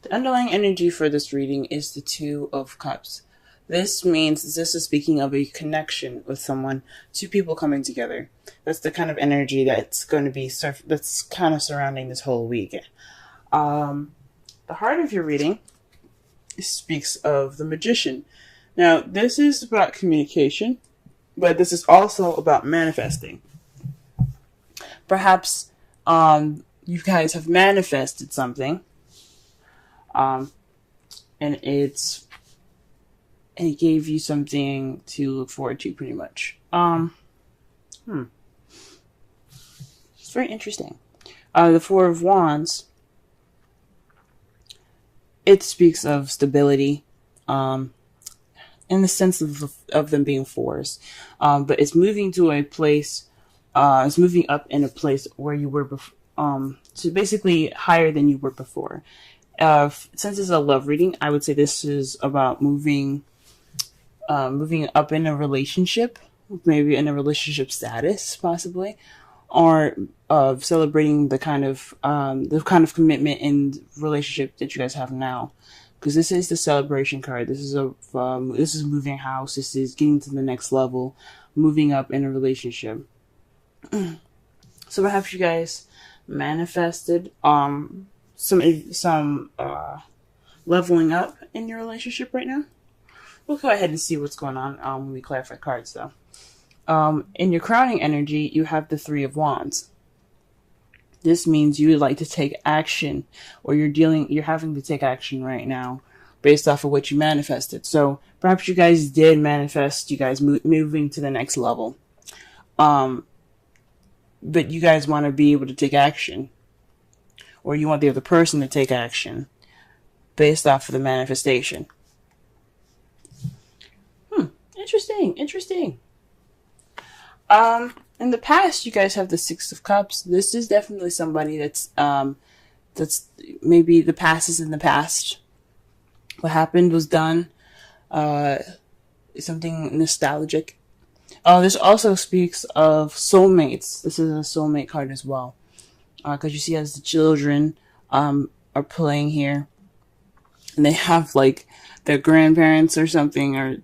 The underlying energy for this reading is the Two of Cups. This means this is speaking of a connection with someone, two people coming together. That's the kind of energy that's going to be that's kind of surrounding this whole week. The heart of your reading speaks of the Magician. Now, this is about communication, but this is also about manifesting. Perhaps you guys have manifested something, and it gave you something to look forward to, pretty much. It's very interesting. The Four of Wands, it speaks of stability, in the sense of them being fours, but it's moving to a place. It's moving up in a place where you were before. So basically higher than you were before. Since it's a love reading, I would say this is about moving up in a relationship, maybe in a relationship status, possibly, or celebrating the kind of commitment and relationship that you guys have now. Because this is the celebration card. This is moving house. This is getting to the next level, moving up in a relationship. So perhaps you guys manifested some leveling up in your relationship right now. We'll go ahead and see what's going on when we clarify cards, though. In your crowning energy, you have the Three of Wands. This means you would like to take action, or you're having to take action right now based off of what you manifested. So perhaps you guys did manifest you guys moving to the next level. But you guys want to be able to take action, or you want the other person to take action based off of the manifestation. Interesting. In the past, you guys have the Six of Cups. This is definitely somebody that's maybe the past is in the past. What happened was done. Something nostalgic. This also speaks of soulmates. This is a soulmate card as well. Because you see as the children are playing here, and they have like their grandparents or something, or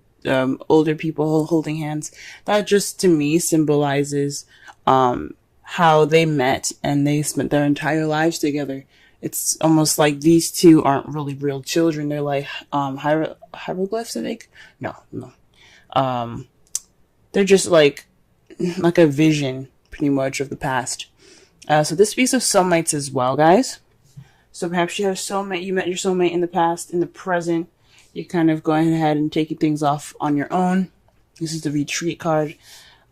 older people holding hands. That just to me symbolizes how they met and they spent their entire lives together. It's almost like these two aren't really real children. They're like hieroglyphs, I think. No. They're just like a vision, pretty much, of the past. So this speaks of soulmates as well, guys. So perhaps you have a soulmate. You met your soulmate in the past. In the present, you're kind of going ahead and taking things off on your own. This is the Retreat card.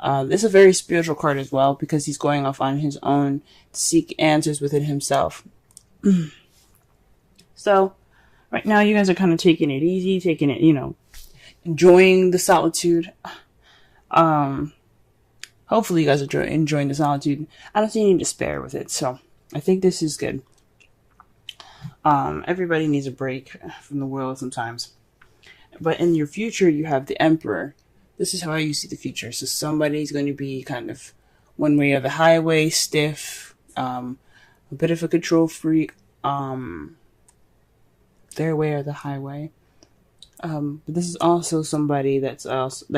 This is a very spiritual card as well, because he's going off on his own to seek answers within himself. So right now you guys are kind of taking it easy, enjoying the solitude. Hopefully you guys are enjoying the solitude. I don't see any despair with it, so I think this is good. Everybody needs a break from the world sometimes. But in your future, you have the Emperor. This is how you see the future. So somebody's going to be kind of one way or the highway, stiff, a bit of a control freak, their way or the highway. But this is also somebody that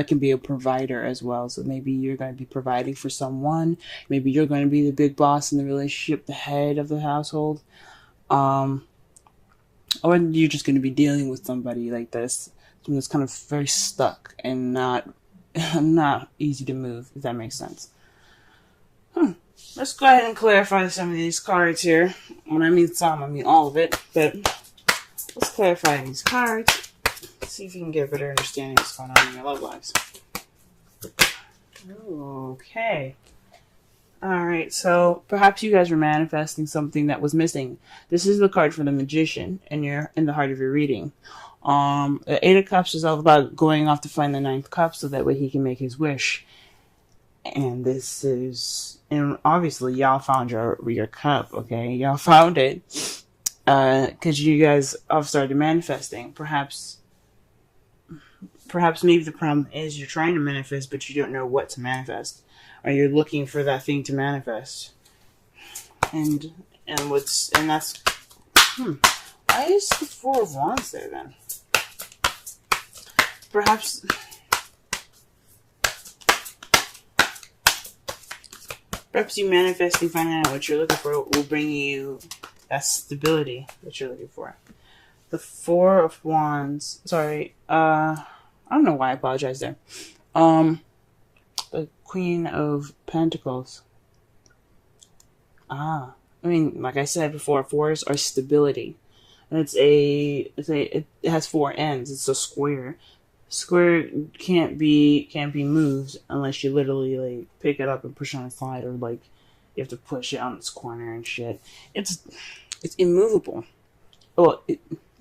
can be a provider as well. So maybe you're going to be providing for someone. Maybe you're going to be the big boss in the relationship, the head of the household. Or you're just going to be dealing with somebody like this, someone that's kind of very stuck and not easy to move, if that makes sense. Let's go ahead and clarify some of these cards here. When I mean some, I mean all of it. But let's clarify these cards. See if you can get a better understanding of what's going on in your love lives. Okay. Alright, so perhaps you guys were manifesting something that was missing. This is the card for the Magician in the heart of your reading. The Eight of Cups is all about going off to find the Ninth Cup so that way he can make his wish. And obviously y'all found your cup, okay? Y'all found it. Because you guys have started manifesting. Perhaps maybe the problem is you're trying to manifest, but you don't know what to manifest. Or you're looking for that thing to manifest. And that's Why is the Four of Wands there then? Perhaps you manifesting, finding out what you're looking for will bring you that stability that you're looking for. The Four of Wands. Sorry. I don't know why I apologize there. The Queen of Pentacles. I mean, like I said before, fours are stability. And it has four ends. It's a square. Square can't be moved unless you literally like pick it up and push it on the side, or like you have to push it on its corner and shit. It's immovable. Well,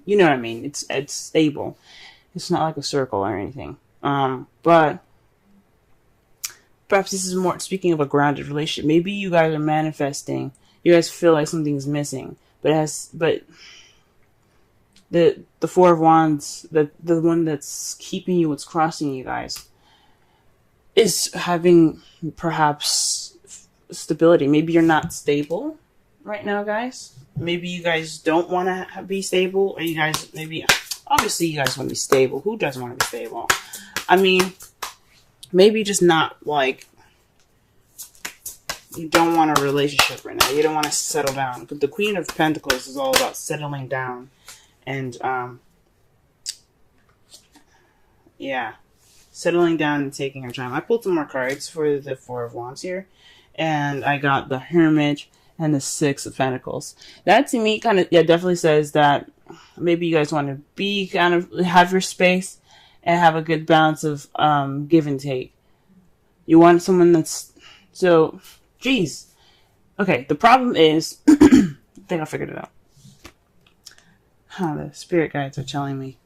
you know what I mean. It's stable. It's not like a circle or anything. But perhaps this is more speaking of a grounded relationship. Maybe you guys are manifesting. You guys feel like something's missing, but the Four of Wands, the one that's keeping you, what's crossing you guys, is having perhaps stability. Maybe you're not stable right now, guys. Maybe you guys don't want to be stable, or you guys obviously you guys want to be stable. Who doesn't want to be stable? I mean, maybe just not like you don't want a relationship right now. You don't want to settle down. But the Queen of Pentacles is all about settling down. And, yeah, settling down and taking your time. I pulled some more cards for the Four of Wands here, and I got the Hermit and the Six of Pentacles. That to me definitely says that maybe you guys want to be have your space and have a good balance of, give and take. You want someone that's, geez. Okay, the problem is, I think I figured it out. The spirit guides are telling me.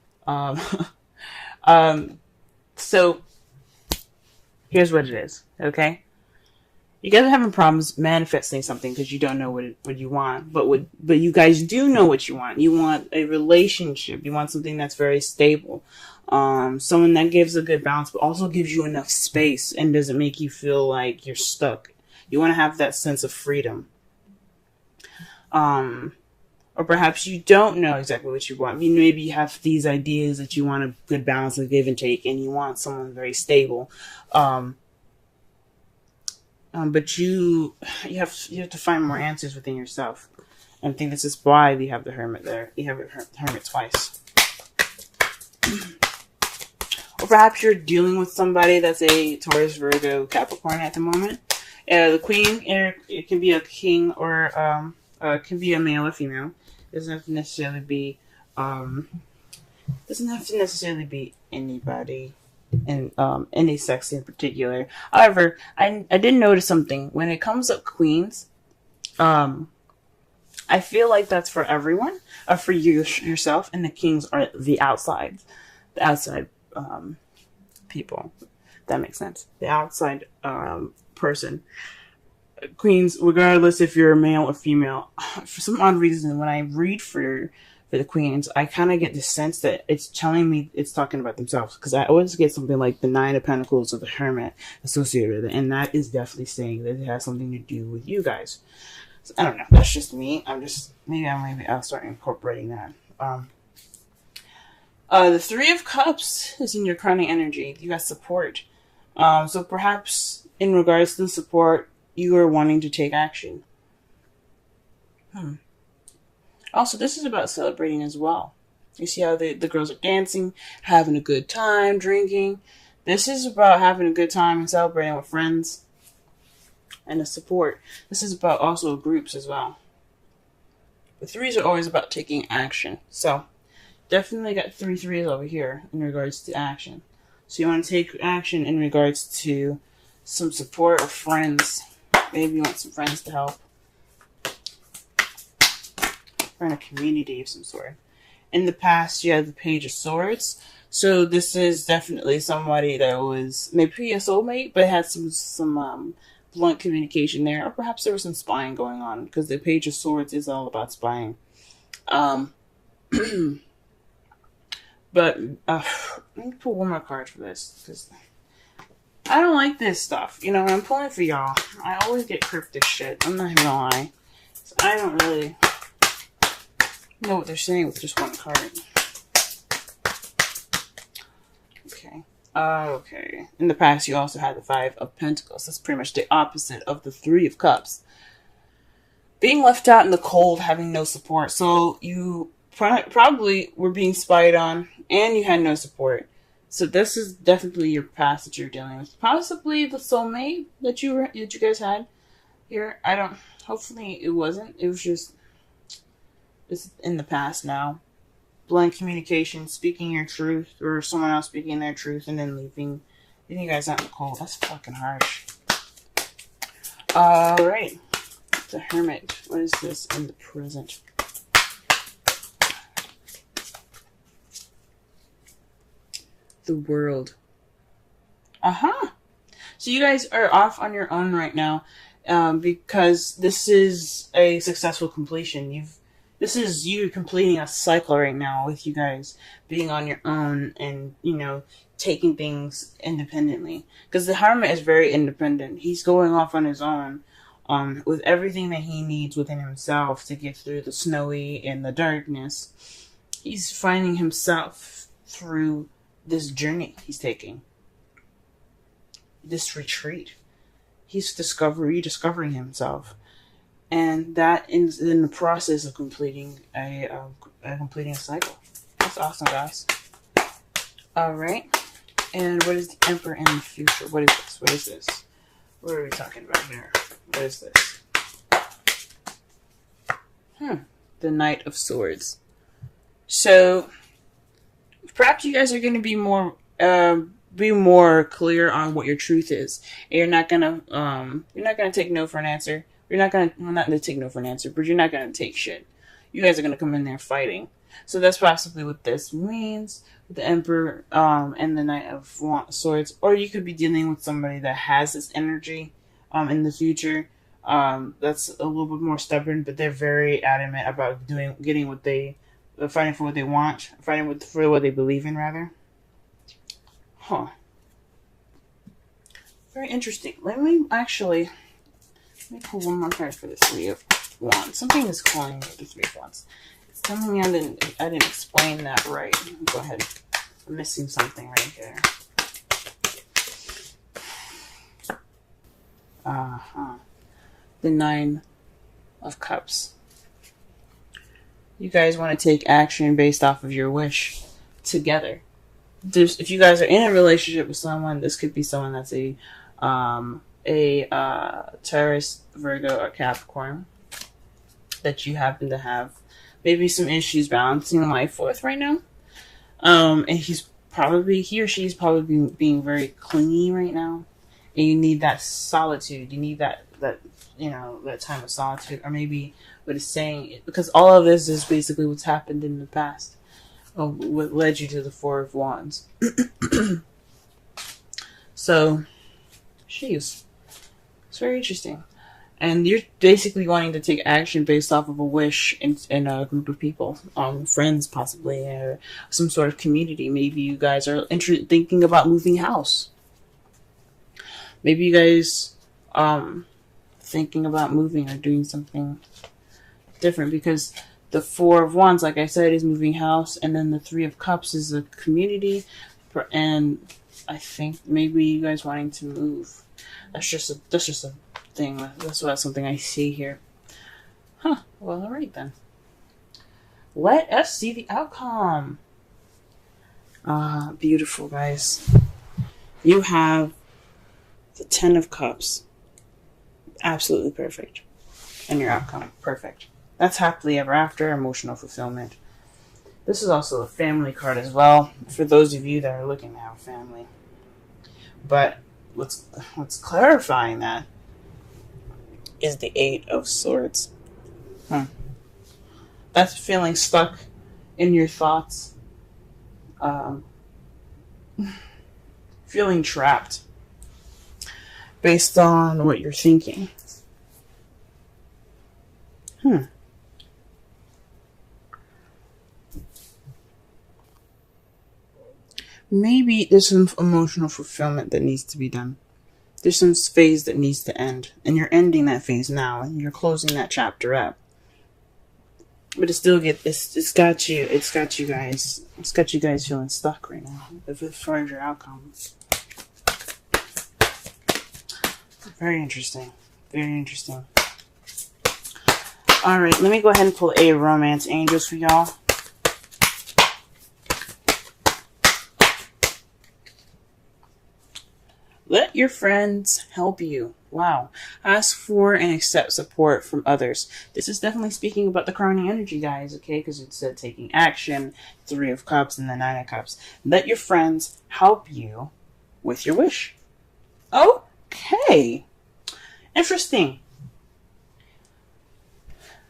So here's what it is, okay? You guys are having problems manifesting something because you don't know what you want, but you guys do know what you want. You want a relationship. You want something that's very stable. Someone that gives a good balance, but also gives you enough space and doesn't make you feel like you're stuck. You want to have that sense of freedom. Or perhaps you don't know exactly what you want. Maybe you have these ideas that you want a good balance of give and take, and you want someone very stable. But you have to find more answers within yourself. And I think this is why we have the Hermit there. You have the Hermit twice. Or perhaps you're dealing with somebody that's a Taurus, Virgo, Capricorn at the moment. The Queen, it can be a king, or it can be a male or female. Doesn't have to necessarily be anybody in any sex in particular. However, I did notice something when it comes up queens. I feel like that's for everyone, or for yourself, and the kings are the outside people. That makes sense. The outside person. Queens, regardless if you're a male or female, for some odd reason, when I read for the queens, I kind of get the sense that it's telling me it's talking about themselves, because I always get something like the Nine of Pentacles or the Hermit associated with it, and that is definitely saying that it has something to do with you guys. So, I don't know. That's just me. Maybe I'll start incorporating that. The Three of Cups is in your crowning energy. You got support. So perhaps in regards to the support, you are wanting to take action. Also, this is about celebrating as well. You see how the girls are dancing, having a good time, drinking. This is about having a good time and celebrating with friends and the support. This is about also groups as well. The threes are always about taking action. So, definitely got 3 threes over here in regards to action. So you want to take action in regards to some support or friends. Maybe you want some friends to help. Or in a community of some sort. In the past, you had the Page of Swords. So this is definitely somebody that was maybe a soulmate, but had some blunt communication there. Or perhaps there was some spying going on, because the Page of Swords is all about spying. But let me pull one more card for this, because I don't like this stuff. You know, when I'm pulling for y'all, I always get cryptic shit. I'm not even gonna lie. So I don't really know what they're saying with just one card. Okay. Okay. In the past, you also had the Five of Pentacles. That's pretty much the opposite of the Three of Cups. Being left out in the cold, having no support. So you probably were being spied on, and you had no support. So this is definitely your past that you're dealing with. Possibly the soulmate that you guys had here. I don't. Hopefully it wasn't. It was just. It's in the past now. Blunt communication, speaking your truth, or someone else speaking their truth, and then leaving you guys out in the cold. That's fucking harsh. All right. The Hermit. What is this in the present? The World. So you guys are off on your own right now, because this is a successful completion. This is you completing a cycle right now with you guys being on your own and, taking things independently. Because the Hermit is very independent. He's going off on his own, with everything that he needs within himself to get through the snowy and the darkness. He's finding himself through this journey he's taking. This retreat. He's rediscovering himself. And that is in the process of completing a cycle. That's awesome, guys. All right. And what is the Emperor in the future? What is this? What is this? What are we talking about here? What is this? The Knight of Swords. So perhaps you guys are going to be more clear on what your truth is. And you're not gonna take no for an answer. Not going to take no for an answer, but you're not going to take shit. You guys are going to come in there fighting. So that's possibly what this means with the Emperor and the Knight of Swords. Or you could be dealing with somebody that has this energy in the future. That's a little bit more stubborn, but they're very adamant about fighting for what they want, for what they believe in, rather. Very interesting. Let me pull one more card for the Three of Wands. Something is calling the Three of Wands. It's telling me I didn't explain that right. Go ahead. I'm missing something right here. The Nine of Cups. You guys want to take action based off of your wish together. If you guys are in a relationship with someone, this could be someone that's a Taurus, Virgo, or Capricorn that you happen to have maybe some issues balancing life with right now. And he or she is probably being very clingy right now. And you need that solitude. You need that time of solitude. Or maybe what it's saying, because all of this is basically what's happened in the past. What led you to the Four of Wands. So, she's. It's very interesting. And you're basically wanting to take action based off of a wish in a group of people. Friends, possibly, or some sort of community. Maybe you guys are thinking about moving house. Maybe you guys thinking about moving or doing something different, because the Four of Wands, like I said, is moving house, and then the Three of Cups is a community, and I think maybe you guys wanting to move. That's just a thing. That's something I see here. Well, alright then. Let us see the outcome. Beautiful, guys. You have the Ten of Cups. Absolutely perfect. And your outcome, perfect. That's happily ever after, emotional fulfillment. This is also a family card as well, for those of you that are looking to have a family. But what's clarifying that is the Eight of Swords. That's feeling stuck in your thoughts. Feeling trapped based on what you're thinking. Maybe there's some emotional fulfillment that needs to be done. There's some phase that needs to end. And you're ending that phase now. And you're closing that chapter up. But it's got you. It's got you guys. It's got you guys feeling stuck right now. As far as your outcomes. Very interesting. Very interesting. All right, let me go ahead and pull a romance angels for y'all. Let your friends help you. Wow. Ask for and accept support from others. This is definitely speaking about the crowning energy, guys, okay? Because it said taking action, 3 of Cups, and the 9 of Cups. Let your friends help you with your wish. Okay. Interesting.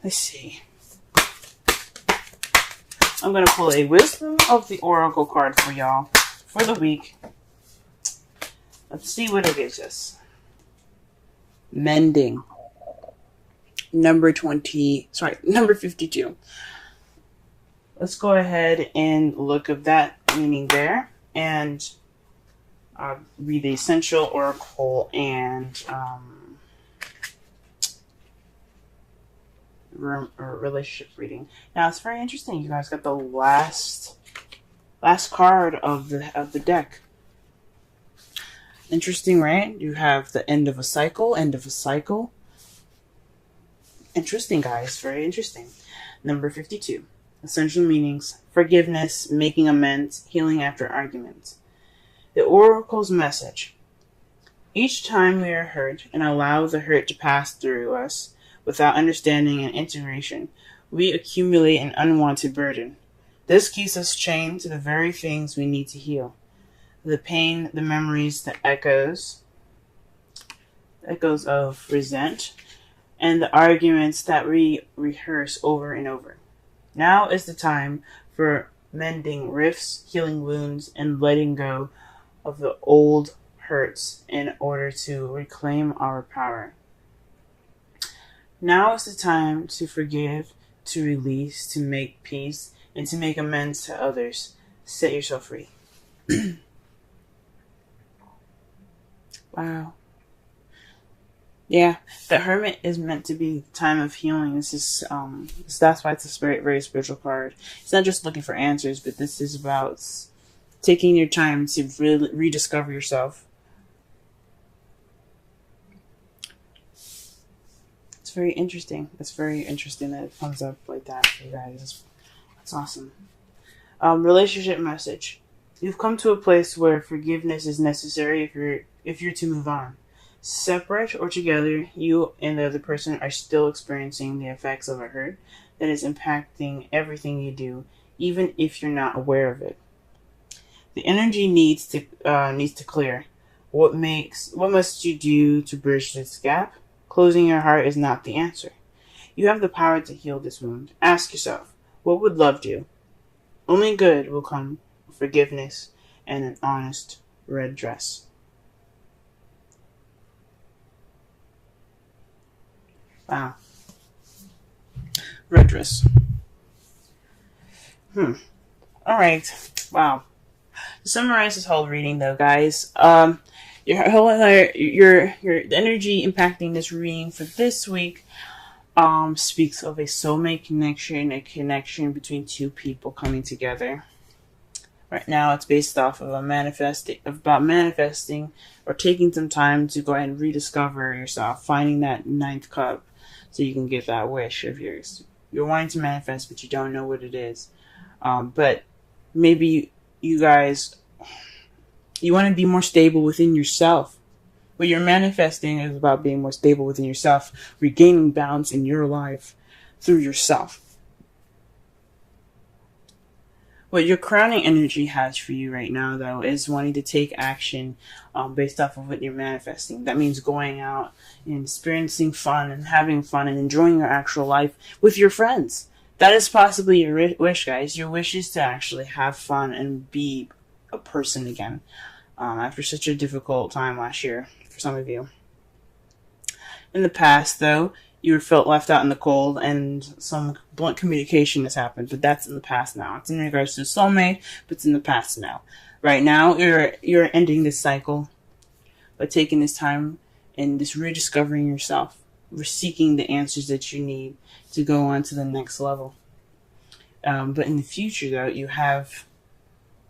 Let's see. I'm going to pull a Wisdom of the Oracle card for y'all for the week. Let's see what it gives us. Mending. Number 52. Let's go ahead and look at that meaning there. And read the Essential Oracle and relationship reading. Now, it's very interesting. You guys got the last card of the deck. Interesting, right? You have the end of a cycle, Interesting, guys. Very interesting. Number 52. Essential meanings. Forgiveness, making amends, healing after arguments. The Oracle's message. Each time we are hurt and allow the hurt to pass through us without understanding and integration, we accumulate an unwanted burden. This keeps us chained to the very things we need to heal. The pain, the memories, the echoes of resent, and the arguments that we rehearse over and over. Now is the time for mending rifts, healing wounds, and letting go of the old hurts in order to reclaim our power. Now is the time to forgive, to release, to make peace, and to make amends to others. Set yourself free. Wow. Yeah, the Hermit is meant to be the time of healing. This is that's why it's a very spiritual card. It's not just looking for answers, but this is about taking your time to really rediscover yourself. It's very interesting. It's very interesting that it comes up like that for you guys. That's awesome. Relationship message. You've come to a place where forgiveness is necessary if you're to move on. Separate or together, you and the other person are still experiencing the effects of a hurt that is impacting everything you do, even if you're not aware of it. The energy needs to clear. What must you do to bridge this gap? Closing your heart is not the answer. You have the power to heal this wound. Ask yourself, what would love do? Only good will come from forgiveness and an honest red dress. Wow. Red dress. Alright. Wow. To summarize this whole reading though, guys, your energy impacting this reading for this week speaks of a soulmate connection, a connection between two people coming together. Right now, it's based off of manifesting or taking some time to go ahead and rediscover yourself, finding that 9th cup so you can get that wish of yours. You're wanting to manifest, but you don't know what it is. But maybe you guys, you want to be more stable within yourself. What you're manifesting is about being more stable within yourself, regaining balance in your life through yourself. What your crowning energy has for you right now, though, is wanting to take action based off of what you're manifesting. That means going out and experiencing fun and having fun and enjoying your actual life with your friends. That is possibly your wish, guys. Your wish is to actually have fun and be a person again after such a difficult time last year for some of you. In the past, though, you felt left out in the cold and some blunt communication has happened, but that's in the past now. It's in regards to soulmate, but it's in the past now. Right now, you're ending this cycle by taking this time and just rediscovering yourself. We're seeking the answers that you need to go on to the next level. But in the future, though, you have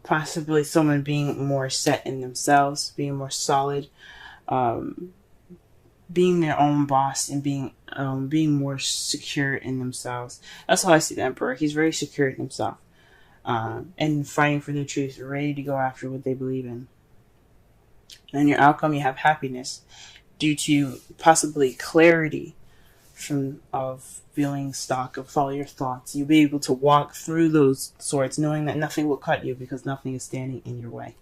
possibly someone being more set in themselves, being more solid, um, being their own boss, and being more secure in themselves. That's how I see the Emperor. He's very secure in himself, and fighting for their truth, ready to go after what they believe in. And in your outcome, you have happiness due to possibly clarity from of feeling stock of all your thoughts. You'll be able to walk through those swords knowing that nothing will cut you because nothing is standing in your way.